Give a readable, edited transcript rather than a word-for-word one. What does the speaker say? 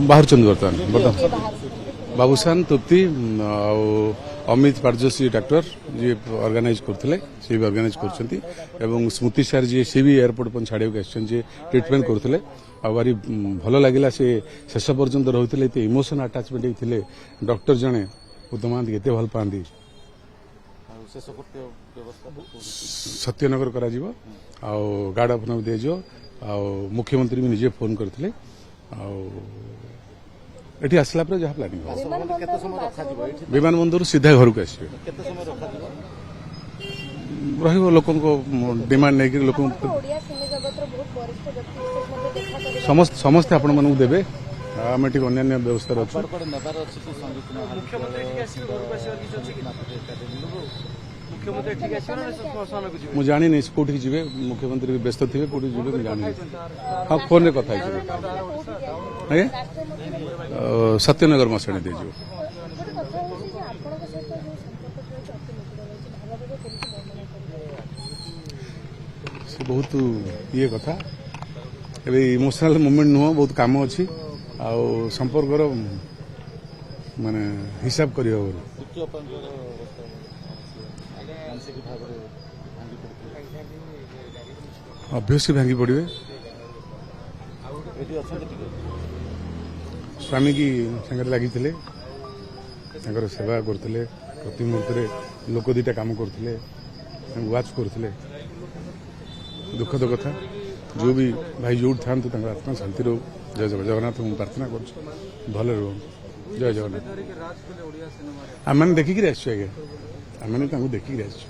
ବାହାରୁଛନ୍ତି ବର୍ତ୍ତମାନ ବାବୁସାନ ତୃପ୍ତି ଆଉ ଅମିତ ପାରଜୋଶୀ ଡାକ୍ତର ଯିଏ ଅର୍ଗାନାଇଜ କରୁଥିଲେ ସେ ବି ଅର୍ଗାନାଇଜ କରୁଛନ୍ତି ଏବଂ ସ୍ମୃତି ସାର୍ ଯିଏ ସେ ବି ଏୟାରପୋର୍ଟ ପର୍ଯ୍ୟନ୍ତ ଛାଡ଼ିବାକୁ ଆସିଛନ୍ତି ଯିଏ ଟ୍ରିଟମେଣ୍ଟ କରୁଥିଲେ ଆଉ ଭାରି ଭଲ ଲାଗିଲା ସେ ଶେଷ ପର୍ଯ୍ୟନ୍ତ ରହୁଥିଲେ ଏତେ ଇମୋସନ ଆଟାଚମେଣ୍ଟ ଥିଲେ ଡକ୍ଟର ଜଣେ ଉତ୍ତମ ମହାନ୍ତି ଏତେ ଭଲ ପାଆନ୍ତି ସତ୍ୟନଗର କରାଯିବ ଆଉ ଗାର୍ଡ ଅଫ ଅନର ଦିଆଯିବ ଆଉ ମୁଖ୍ୟମନ୍ତ୍ରୀ ବି ନିଜେ ଫୋନ କରିଥିଲେ ଆଉ ଏଠି ଆସିଲା ପରେ ଯାହା ପ୍ଲାନିଂ ହେବ ବିମାନ ବନ୍ଦରରୁ ସିଧା ଘରକୁ ଆସିବେ ରହିବ ଲୋକଙ୍କ ଡିମାଣ୍ଡ ନେଇକି ଲୋକଙ୍କୁ ସମସ୍ତେ ଆପଣମାନଙ୍କୁ ଦେବେ ଆମେ ଟିକେ ଅନ୍ୟାନ୍ୟ ବ୍ୟବସ୍ଥାରେ ଅଛୁ ମୁଁ ଜାଣିନି କୋଉଠିକି ଯିବେ ମୁଖ୍ୟମନ୍ତ୍ରୀ ବ୍ୟସ୍ତ ଥିବେ କୋଉଠିକି ଯିବେ ମୁଁ ଜାଣିନି ହଁ ଫୋନରେ କଥା ହେଇଯିବେ ଆଜ୍ଞା ସତ୍ୟନଗର ମଶାଣି ଦେଇଯିବ ସେ ବହୁତ ଇଏ କଥା ଏବେ ଇମୋସନାଲ ମୁଭମେଣ୍ଟ ନୁହଁ ବହୁତ କାମ ଅଛି ଆଉ ସମ୍ପର୍କର ମାନେ ହିସାବ କରିହେବ ଅଭ୍ୟସ୍ୟ ଭାଙ୍ଗି ପଡ଼ିବେ ସ୍ୱାମୀ କି ସାଙ୍ଗରେ ଲାଗିଥିଲେ ତାଙ୍କର ସେବା କରୁଥିଲେ ପ୍ରତି ମୁହୂର୍ତ୍ତରେ ଲୋକ ଦିଟା କାମ କରୁଥିଲେ ତାଙ୍କୁ ୱାଚ୍ କରୁଥିଲେ ଦୁଃଖଦ କଥା ଯେଉଁ ବି ଭାଇ ଯୋଉଠି ଥାଆନ୍ତୁ ତାଙ୍କ ଆତ୍ମା ଶାନ୍ତି ରହୁ ଜୟ ଜଗନ୍ନାଥ ମୁଁ ପ୍ରାର୍ଥନା କରୁଛି ଭଲରେ ରୁହ ଜୟ ଜଗନ୍ନାଥ ଆମେମାନେ ଦେଖିକିରି ଆସିଛୁ ଆଜ୍ଞା ଆମେମାନେ ତାଙ୍କୁ ଦେଖିକିରି ଆସିଛୁ